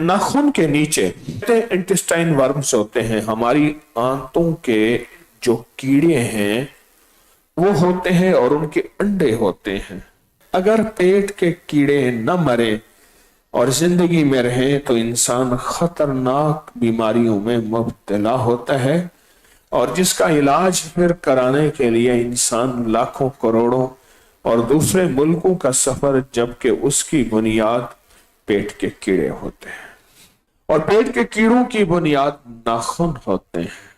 नाखून के नीचे इंटेस्टाइन वर्म्स होते हैं, हमारी आंतों के जो कीड़े हैं वो होते हैं और उनके अंडे होते हैं। अगर पेट के कीड़े न मरे और जिंदगी में रहे तो इंसान खतरनाक बीमारियों में मुब्तला होता है, और जिसका इलाज फिर कराने के लिए इंसान लाखों करोड़ों और दूसरे मुल्कों का सफर, जबकि उसकी बुनियाद पेट के कीड़े होते हैं और पेट के कीड़ों की बुनियाद नाखून होते हैं।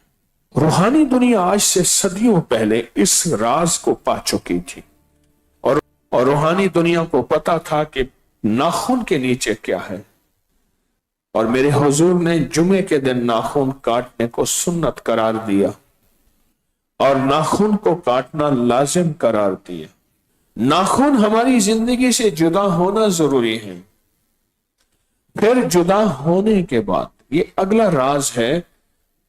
रूहानी दुनिया आज से सदियों पहले इस राज को पा चुकी थी और रूहानी दुनिया को पता था कि नाखून के नीचे क्या है, और मेरे हुजूर ने जुमे के दिन नाखून काटने को सुन्नत करार दिया और नाखून को काटना लाजिम करार दिया। नाखून हमारी जिंदगी से जुदा होना जरूरी है। फिर जुदा होने के बाद ये अगला राज है,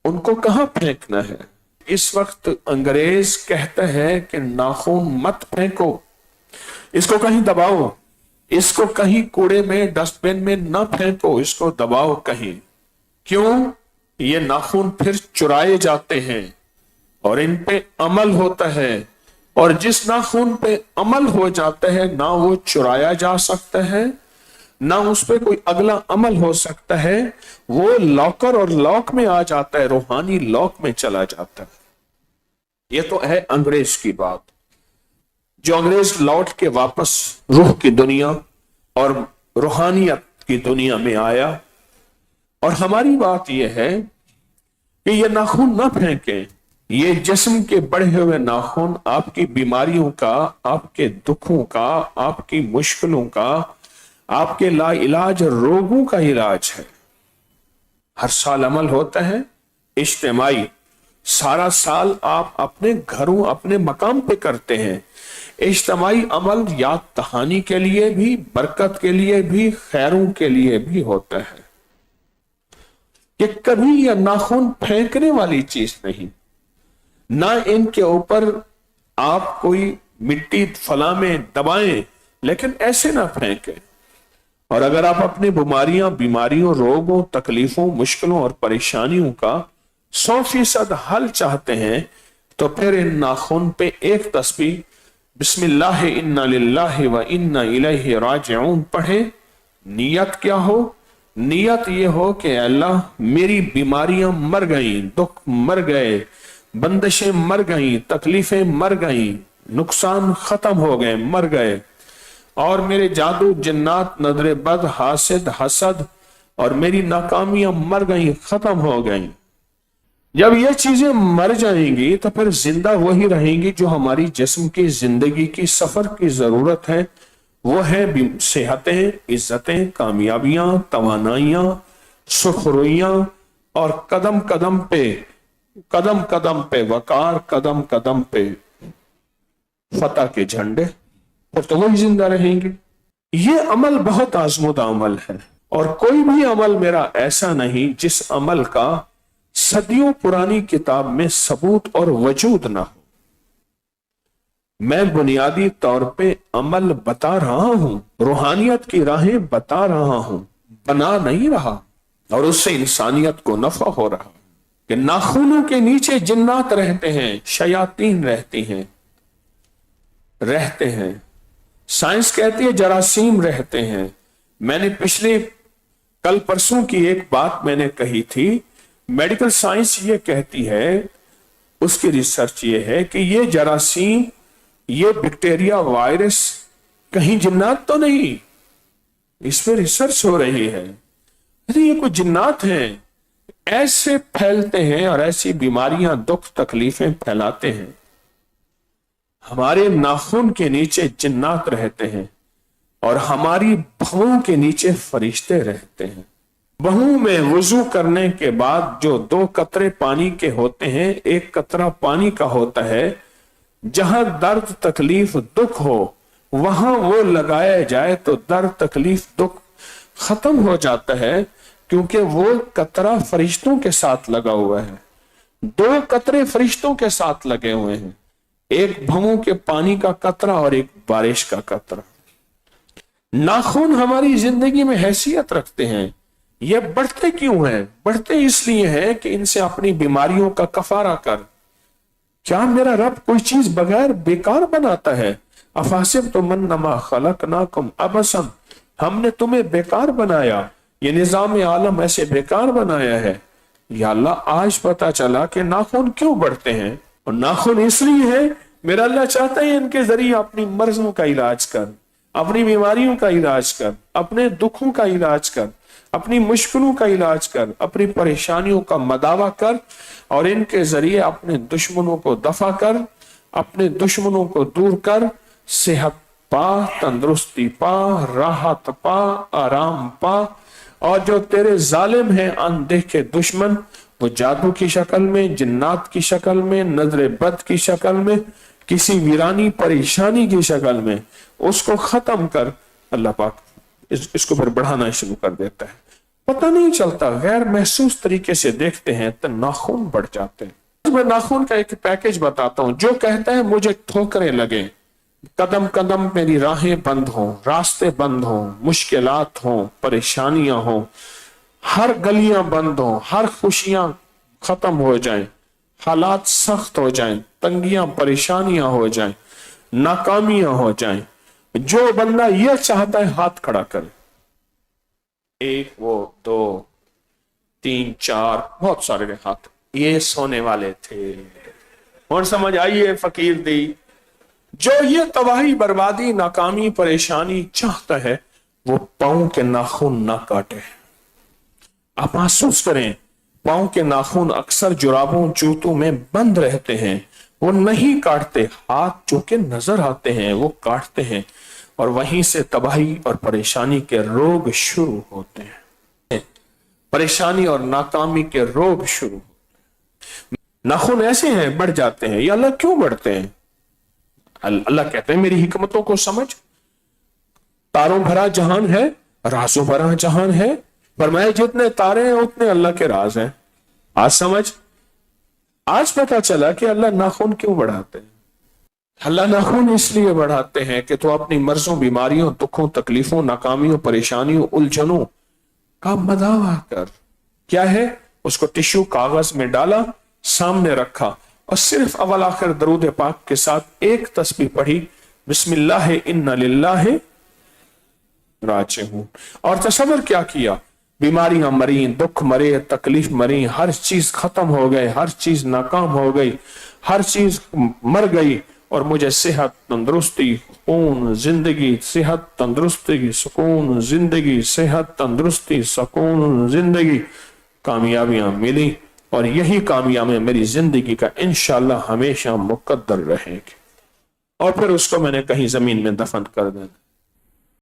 उनको कहां फेंकना है। इस वक्त अंग्रेज कहता है कि नाखून मत फेंको, इसको कहीं दबाओ, इसको कहीं कूड़े में डस्टबिन में न फेंको, इसको दबाओ कहीं। क्यों? ये नाखून फिर चुराए जाते हैं और इन पे अमल होता है, और जिस नाखून पे अमल हो जाता है ना वो चुराया जा सकता है ना उस पे कोई अगला अमल हो सकता है, वो लॉकर और लॉक में आ जाता है, रूहानी लॉक में चला जाता है। ये तो है अंग्रेज की बात। जो अंग्रेज लौट के वापस रूह की दुनिया और रूहानियत की दुनिया में आया, और हमारी बात यह है कि ये नाखून ना फेंकें। ये जिस्म के बढ़े हुए नाखून आपकी बीमारियों का, आपके दुखों का, आपकी मुश्किलों का, आपके लाइलाज रोगों का इलाज है। हर साल अमल होता है इज्तिमाई, सारा साल आप अपने घरों अपने मकाम पे करते हैं। इज्तिमाई अमल याद दहानी के लिए भी, बरकत के लिए भी, खैरों के लिए भी होता है। कि कभी यह नाखून फेंकने वाली चीज नहीं, ना इनके ऊपर आप कोई मिट्टी फला में दबाएं, लेकिन ऐसे ना फेंकें। और अगर आप अपनी बीमारियों, रोगों, तकलीफों, मुश्किलों और परेशानियों का 100% हल चाहते हैं तो फिर इन नाखून पे एक तस्बीह बिस्मिल्लाह इन्ना लिल्लाहि व इन्ना इलैहि राजिऊन पढ़े। नियत क्या हो? नियत ये हो कि अल्लाह मेरी बीमारियां मर गई, दुख मर गए, बंदिशें मर गई, तकलीफें मर गई, नुकसान खत्म हो गए, मर गए, और मेरे जादू, जिन्नात, नजरे बद, हासिद, हसद और मेरी नाकामियां मर गई, खत्म हो गई। जब ये चीजें मर जाएंगी तो फिर जिंदा वही रहेंगी जो हमारी जिस्म की जिंदगी की सफर की जरूरत है। वो है सेहतें, इज्जतें, कामयाबियां, तवानाइयां, सुखरुइयां और कदम कदम पे वकार, कदम कदम पे फतह के झंडे, फिर तो वही जिंदा रहेंगे। ये अमल बहुत आजमुदा अमल है, और कोई भी अमल मेरा ऐसा नहीं जिस अमल का सदियों पुरानी किताब में सबूत और वजूद ना हो। मैं बुनियादी तौर पे अमल बता रहा हूं, रूहानियत की राहें बता रहा हूं, बना नहीं रहा, और उससे इंसानियत को नफा हो रहा। कि नाखूनों के नीचे जिन्नात रहते हैं, शयातीन रहते हैं। साइंस कहती है जरासीम रहते हैं। मैंने पिछले कल परसों की एक बात मैंने कही थी, मेडिकल साइंस ये कहती है, उसकी रिसर्च ये है कि ये जरासीम, ये बैक्टीरिया, वायरस कहीं जिन्नात तो नहीं। इस पे रिसर्च हो रही है। अरे ये कोई जिन्नात हैं, ऐसे फैलते हैं और ऐसी बीमारियां, दुख, तकलीफें फैलाते हैं। हमारे नाखून के नीचे जिन्नात रहते हैं और हमारी भवों के नीचे फरिश्ते रहते हैं। बहू में वुजू करने के बाद जो 2 कतरे पानी के होते हैं, एक कतरा पानी का होता है, जहां दर्द, तकलीफ, दुख हो वहां वो लगाया जाए तो दर्द, तकलीफ, दुख खत्म हो जाता है, क्योंकि वो कतरा फरिश्तों के साथ लगा हुआ है। 2 कतरे फरिश्तों के साथ लगे हुए हैं, एक भवों के पानी का कतरा और एक बारिश का कतरा। नाखून हमारी जिंदगी में हैसियत रखते हैं। یہ بڑھتے کیوں ہیں؟ بڑھتے اس لیے ہیں کہ ان سے اپنی بیماریوں کا کفارہ کر۔ کیا میرا رب کوئی چیز بغیر بیکار بناتا ہے؟ افحسبتم انما خلقناکم عبثا، ہم نے تمہیں بیکار بنایا، یہ نظام عالم ایسے بیکار بنایا ہے۔ یا اللہ آج پتا چلا کہ ناخن کیوں بڑھتے ہیں، اور ناخن اس لیے ہے میرا اللہ چاہتا ہے ان کے ذریعے اپنی مرضوں کا علاج کر، اپنی بیماریوں کا علاج کر، اپنے دکھوں کا علاج کر، اپنی مشکلوں کا علاج کر، اپنی پریشانیوں کا مداوع کر، اور ان کے ذریعے اپنے دشمنوں کو دفع کر، اپنے دشمنوں کو دور کر، صحت پا، تندرستی پا، راحت پا، آرام پا۔ اور جو تیرے ظالم ہیں اندیکھے دشمن، وہ جادو کی شکل میں، جنات کی شکل میں، نظر بد کی شکل میں، کسی ویرانی پریشانی کی شکل میں، اس کو ختم کر۔ اللہ پاک اس کو پھر بڑھانا شروع کر دیتا ہے، پتہ نہیں چلتا، غیر محسوس طریقے سے دیکھتے ہیں تو ناخن بڑھ جاتے ہیں۔ میں ناخن کا ایک پیکج بتاتا ہوں، جو کہتا ہے مجھے ٹھوکریں لگے، قدم قدم میری راہیں بند ہوں، راستے بند ہوں، مشکلات ہوں، پریشانیاں ہوں، ہر گلیاں بند ہوں، ہر خوشیاں ختم ہو جائیں، حالات سخت ہو جائیں، تنگیاں پریشانیاں ہو جائیں، ناکامیاں ہو جائیں، جو بندہ یہ چاہتا ہے ہاتھ کھڑا کرے، 1 2 3 4 بہت سارے ہاتھ، یہ سونے والے تھے۔ اور سمجھ آئیے فقیر دی، جو یہ تباہی بربادی ناکامی پریشانی چاہتا ہے وہ پاؤں کے ناخن نہ کاٹے۔ آپ محسوس کریں، پاؤں کے ناخن اکثر جرابوں جوتوں میں بند رہتے ہیں، وہ نہیں کاٹتے، ہاتھ جو کہ نظر آتے ہیں وہ کاٹتے ہیں، اور وہیں سے تباہی اور پریشانی کے روگ شروع ہوتے ہیں، پریشانی اور ناکامی کے روگ شروع ہوتے ہیں۔ ناخن ایسے ہیں بڑھ جاتے ہیں، یا اللہ کیوں بڑھتے ہیں؟ اللہ کہتے ہیں میری حکمتوں کو سمجھ، تاروں بھرا جہان ہے، رازوں بھرا جہان ہے، فرمایا جتنے تارے ہیں اتنے اللہ کے راز ہیں۔ آج سمجھ، آج پتا چلا کہ اللہ ناخن کیوں بڑھاتے ہیں۔ اللہ ناخن اس لیے بڑھاتے ہیں کہ تو اپنی مرضوں، بیماریوں، دکھوں، تکلیفوں، ناکامیوں، پریشانیوں، الجھنوں کا مداوع کر۔ کیا ہے؟ اس کو ٹشو کاغذ میں ڈالا، سامنے رکھا، اور صرف اول آخر درود پاک کے ساتھ ایک تسبیح پڑھی، بسم اللہ انا للہ راجعون، اور تصور کیا کیا، بیماریاں مریں، دکھ مرے، تکلیف مریں، ہر چیز ختم ہو گئے، ہر چیز ناکام ہو گئی، ہر چیز مر گئی، اور مجھے صحت، تندرستی، سکون، زندگی، صحت، تندرستی، سکون، زندگی، صحت، تندرستی، سکون، زندگی، کامیابیاں ملی، اور یہی کامیابی میری زندگی کا انشاءاللہ ہمیشہ مقدر رہے گی۔ اور پھر اس کو میں نے کہیں زمین میں دفن کر دینا۔